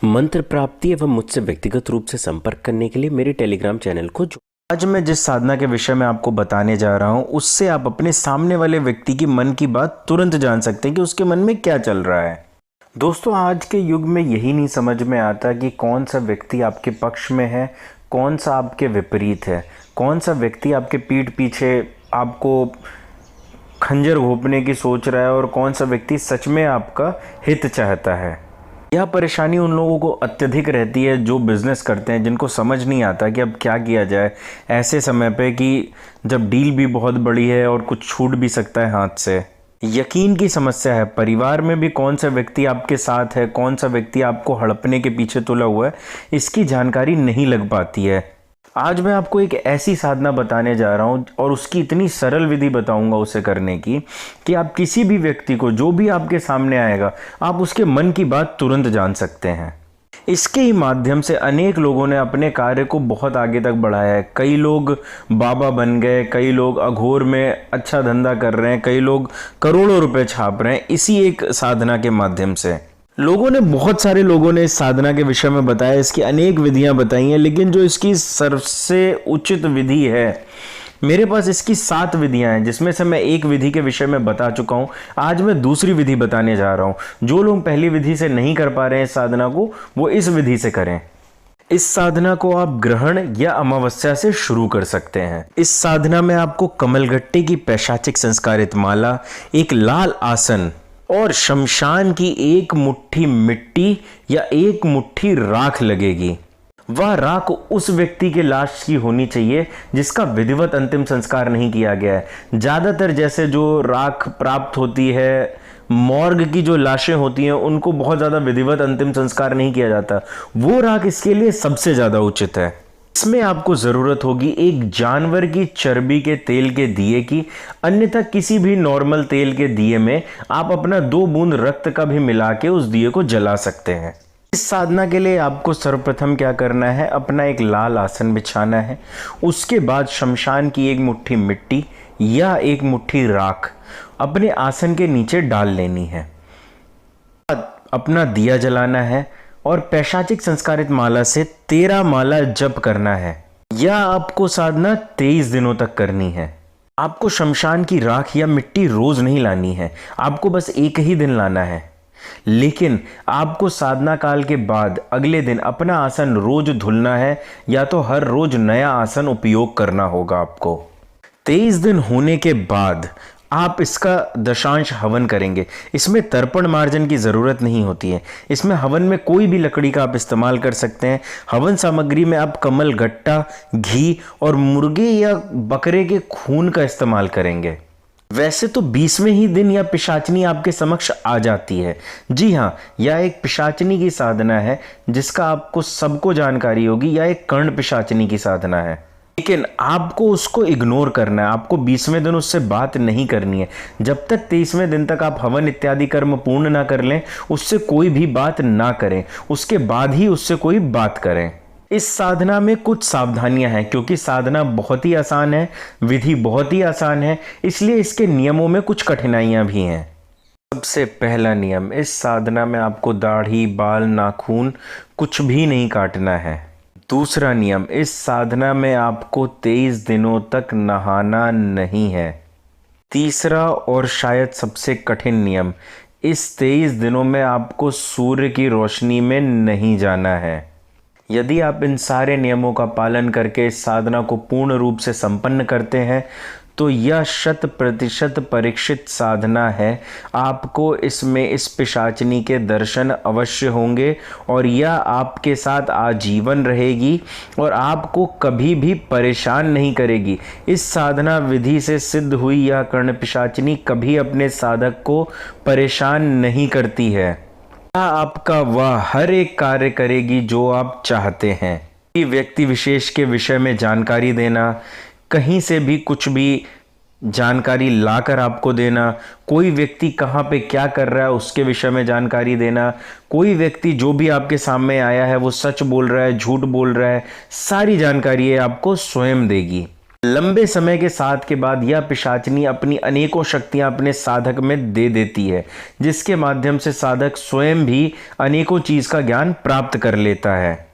मंत्र प्राप्ति एवं मुझसे व्यक्तिगत रूप से संपर्क करने के लिए मेरे टेलीग्राम चैनल को आज मैं जिस साधना के विषय में आपको बताने जा रहा हूं उससे आप अपने सामने वाले व्यक्ति की मन की बात तुरंत जान सकते हैं कि उसके मन में क्या चल रहा है। दोस्तों, आज के युग में यही नहीं समझ में आता कि कौन सा व्यक्ति आपके पक्ष में है, कौन सा आपके विपरीत है, कौन सा व्यक्ति आपके पीठ पीछे आपको खंजर घोंपने की सोच रहा है और कौन सा व्यक्ति सच में आपका हित चाहता है। यह परेशानी उन लोगों को अत्यधिक रहती है जो बिजनेस करते हैं, जिनको समझ नहीं आता कि अब क्या किया जाए ऐसे समय पे कि जब डील भी बहुत बड़ी है और कुछ छूट भी सकता है हाथ से। यकीन की समस्या है। परिवार में भी कौन सा व्यक्ति आपके साथ है, कौन सा व्यक्ति आपको हड़पने के पीछे तुला हुआ है, इसकी जानकारी नहीं लग पाती है। आज मैं आपको एक ऐसी साधना बताने जा रहा हूं और उसकी इतनी सरल विधि बताऊंगा उसे करने की कि आप किसी भी व्यक्ति को, जो भी आपके सामने आएगा, आप उसके मन की बात तुरंत जान सकते हैं। इसके ही माध्यम से अनेक लोगों ने अपने कार्य को बहुत आगे तक बढ़ाया है। कई लोग बाबा बन गए, कई लोग अघोर में अच्छा धंधा कर रहे हैं, कई लोग करोड़ों रुपए छाप रहे हैं इसी एक साधना के माध्यम से। बहुत सारे लोगों ने इस साधना के विषय में बताया, इसकी अनेक विधियां बताई हैं, लेकिन जो इसकी सबसे उचित विधि है, मेरे पास इसकी 7 विधियां हैं, जिसमें से मैं एक विधि के विषय में बता चुका हूं। आज मैं दूसरी विधि बताने जा रहा हूं। जो लोग पहली विधि से नहीं कर पा रहे हैं इस साधना को, वो इस विधि से करें। इस साधना को आप ग्रहण या अमावस्या से शुरू कर सकते हैं। इस साधना में आपको कमलगट्टे की पैशाचिक संस्कारित माला, एक लाल आसन और शमशान की एक मुट्ठी मिट्टी या एक मुट्ठी राख लगेगी। वह राख उस व्यक्ति के लाश की होनी चाहिए जिसका विधिवत अंतिम संस्कार नहीं किया गया है। ज़्यादातर जैसे जो राख प्राप्त होती है, मॉर्ग की जो लाशें होती हैं, उनको बहुत ज़्यादा विधिवत अंतिम संस्कार नहीं किया जाता। वो राख इसके लिए सबसे ज़्यादा उचित है। इसमें आपको ज़रूरत होगी एक जानवर की चर्बी के तेल के दिए की, अन्यथा किसी भी नॉर्मल तेल के दिए में आप अपना 2 बूंद रक्त का भी मिला के उस दिए को जला सकते हैं। इस साधना के लिए आपको सर्वप्रथम क्या करना है, अपना एक लाल आसन बिछाना है। उसके बाद शमशान की एक मुट्ठी मिट्टी या एक मुट्ठी राख अपने आसन के नीचे डाल लेनी है। अपना दिया जलाना है और पैशाचिक संस्कारित माला से 13 माला जप करना है। यह आपको साधना 23 दिनों तक करनी है। आपको शमशान की राख या मिट्टी रोज नहीं लानी है, आपको बस एक ही दिन लाना है। लेकिन आपको साधना काल के बाद अगले दिन अपना आसन रोज धुलना है, या तो हर रोज नया आसन उपयोग करना होगा आपको। 23 दिन होने के बाद आप इसका दशांश हवन करेंगे। इसमें तर्पण मार्जन की ज़रूरत नहीं होती है। इसमें हवन में कोई भी लकड़ी का आप इस्तेमाल कर सकते हैं। हवन सामग्री में आप कमल गट्टा, घी और मुर्गे या बकरे के खून का इस्तेमाल करेंगे। वैसे तो 20वें ही दिन यह पिशाचनी आपके समक्ष आ जाती है। जी हाँ, यह एक पिशाचनी की साधना है जिसका आपको सबको जानकारी होगी। यह एक कर्ण पिशाचनी की साधना है, लेकिन आपको उसको इग्नोर करना है। आपको 20वें दिन उससे बात नहीं करनी है। जब तक 23वें दिन तक आप हवन इत्यादि कर्म पूर्ण ना कर लें, उससे कोई भी बात ना करें। उसके बाद ही उससे कोई बात करें। इस साधना में कुछ सावधानियां हैं, क्योंकि साधना बहुत ही आसान है, विधि बहुत ही आसान है, इसलिए इसके नियमों में कुछ कठिनाइयां भी हैं। सबसे पहला नियम, इस साधना में आपको दाढ़ी, बाल, नाखून कुछ भी नहीं काटना है। दूसरा नियम, इस साधना में आपको 23 दिनों तक नहाना नहीं है। तीसरा और शायद सबसे कठिन नियम, इस 23 दिनों में आपको सूर्य की रोशनी में नहीं जाना है। यदि आप इन सारे नियमों का पालन करके इस साधना को पूर्ण रूप से संपन्न करते हैं तो यह 100% परीक्षित साधना है। आपको इसमें इस पिशाचनी के दर्शन अवश्य होंगे और यह आपके साथ आजीवन रहेगी और आपको कभी भी परेशान नहीं करेगी। इस साधना विधि से सिद्ध हुई यह कर्ण पिशाचनी कभी अपने साधक को परेशान नहीं करती है। यह आपका वह हर एक कार्य करेगी जो आप चाहते हैं। व्यक्ति विशेष के विषय में जानकारी देना, कहीं से भी कुछ भी जानकारी लाकर आपको देना, कोई व्यक्ति कहाँ पे क्या कर रहा है उसके विषय में जानकारी देना, कोई व्यक्ति जो भी आपके सामने आया है वो सच बोल रहा है, झूठ बोल रहा है, सारी जानकारी ये आपको स्वयं देगी। लंबे समय के साथ के बाद यह पिशाचनी अपनी अनेकों शक्तियां अपने साधक में दे देती है, जिसके माध्यम से साधक स्वयं भी अनेकों चीज का ज्ञान प्राप्त कर लेता है।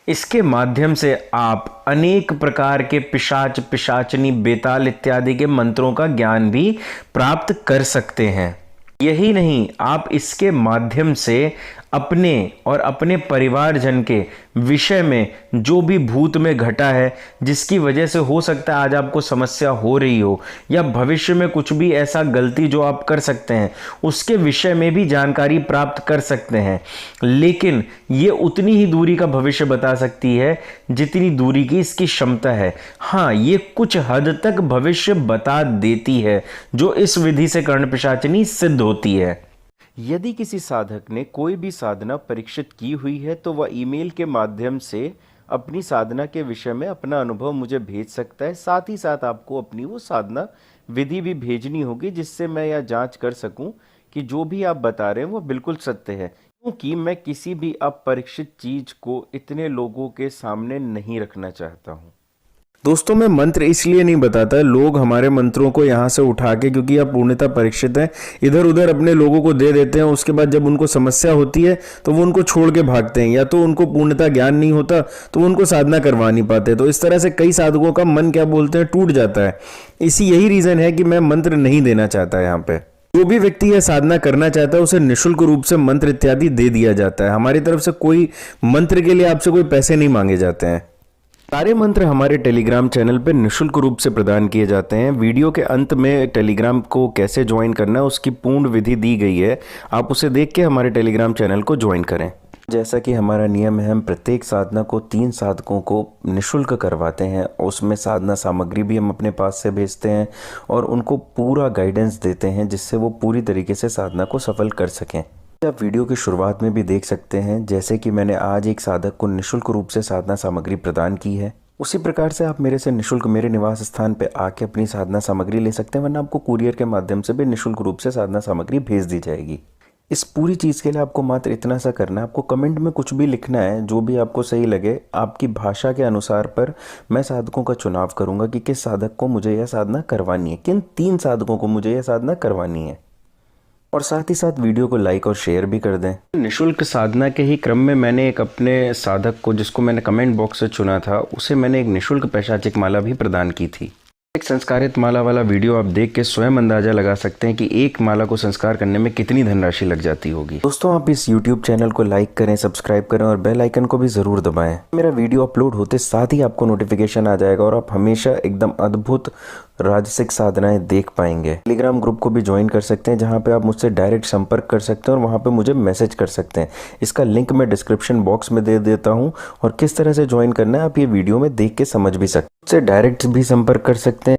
इसके माध्यम से आप अनेक प्रकार के पिशाच, पिशाचनी, बेताल इत्यादि के मंत्रों का ज्ञान भी प्राप्त कर सकते हैं। यही नहीं, आप इसके माध्यम से अपने और अपने परिवारजन के विषय में जो भी भूत में घटा है, जिसकी वजह से हो सकता है आज आपको समस्या हो रही हो, या भविष्य में कुछ भी ऐसा गलती जो आप कर सकते हैं, उसके विषय में भी जानकारी प्राप्त कर सकते हैं। लेकिन ये उतनी ही दूरी का भविष्य बता सकती है जितनी दूरी की इसकी क्षमता है। हाँ, ये कुछ हद तक भविष्य बता देती है, जो इस विधि से कर्ण पिशाचिनी सिद्ध होती है। यदि किसी साधक ने कोई भी साधना परीक्षित की हुई है तो वह ईमेल के माध्यम से अपनी साधना के विषय में अपना अनुभव मुझे भेज सकता है। साथ ही साथ आपको अपनी वो साधना विधि भी भेजनी होगी, जिससे मैं यह जांच कर सकूं कि जो भी आप बता रहे हैं वो बिल्कुल सत्य है, क्योंकि मैं किसी भी अपरीक्षित चीज को इतने लोगों के सामने नहीं रखना चाहता हूं। दोस्तों, मैं मंत्र इसलिए नहीं बताता, लोग हमारे मंत्रों को यहाँ से उठा के, क्योंकि यह पूर्णतः परीक्षित है, इधर उधर अपने लोगों को दे देते हैं। उसके बाद जब उनको समस्या होती है तो वो उनको छोड़ के भागते हैं, या तो उनको पूर्णतः ज्ञान नहीं होता तो वो उनको साधना करवा नहीं पाते। तो इस तरह से कई साधकों का मन, क्या बोलते हैं, टूट जाता है। यही रीजन है कि मैं मंत्र नहीं देना चाहता यहाँ पे। जो भी व्यक्ति यह साधना करना चाहता है उसे निःशुल्क रूप से मंत्र इत्यादि दे दिया जाता है। हमारी तरफ से कोई मंत्र के लिए आपसे कोई पैसे नहीं मांगे जाते हैं। सारे मंत्र हमारे टेलीग्राम चैनल पर निःशुल्क रूप से प्रदान किए जाते हैं। वीडियो के अंत में टेलीग्राम को कैसे ज्वाइन करना है उसकी पूर्ण विधि दी गई है, आप उसे देख के हमारे टेलीग्राम चैनल को ज्वाइन करें। जैसा कि हमारा नियम है, हम प्रत्येक साधना को 3 साधकों को निःशुल्क करवाते हैं। उसमें साधना सामग्री भी हम अपने पास से भेजते हैं और उनको पूरा गाइडेंस देते हैं, जिससे वो पूरी तरीके से साधना को सफल कर सकें। आप वीडियो की शुरुआत में भी देख सकते हैं, जैसे कि मैंने आज एक साधक को निःशुल्क रूप से साधना सामग्री प्रदान की है, उसी प्रकार से आप मेरे से निःशुल्क मेरे निवास स्थान पे आके अपनी साधना सामग्री ले सकते हैं, वरना आपको कुरियर के माध्यम से भी निःशुल्क रूप से साधना सामग्री भेज दी जाएगी। इस पूरी चीज़ के लिए आपको मात्र इतना सा करना है, आपको कमेंट में कुछ भी लिखना है, जो भी आपको सही लगे आपकी भाषा के अनुसार पर मैं साधकों का चुनाव करूँगा कि किस साधक को मुझे यह साधना करवानी है, किन 3 साधकों को मुझे यह साधना करवानी है। और साथ ही साथ वीडियो को लाइक और शेयर भी कर दें। निःशुल्क साधना के ही क्रम में मैंने एक अपने साधक को, जिसको मैंने कमेंट बॉक्स से चुना था, उसे मैंने एक निःशुल्क पैशाचिक माला भी प्रदान की थी। एक संस्कारित माला वाला वीडियो आप देख के स्वयं अंदाजा लगा सकते हैं कि एक माला को संस्कार करने में कितनी धनराशि लग जाती होगी। दोस्तों, आप इस YouTube चैनल को लाइक करें, सब्सक्राइब करें और बेल आइकन को भी जरूर दबाएं। मेरा वीडियो अपलोड होते साथ ही आपको नोटिफिकेशन आ जाएगा और आप हमेशा एकदम अद्भुत राजसिक साधनाएं देख पाएंगे। टेलीग्राम ग्रुप को भी ज्वाइन कर सकते हैं, जहां पे आप मुझसे डायरेक्ट संपर्क कर सकते हैं और वहां पे मुझे मैसेज कर सकते हैं। इसका लिंक मैं डिस्क्रिप्शन बॉक्स में दे देता हूं और किस तरह से ज्वाइन करना है आप ये वीडियो में देख के समझ भी सकते हैं। मुझसे डायरेक्ट भी संपर्क कर सकते हैं।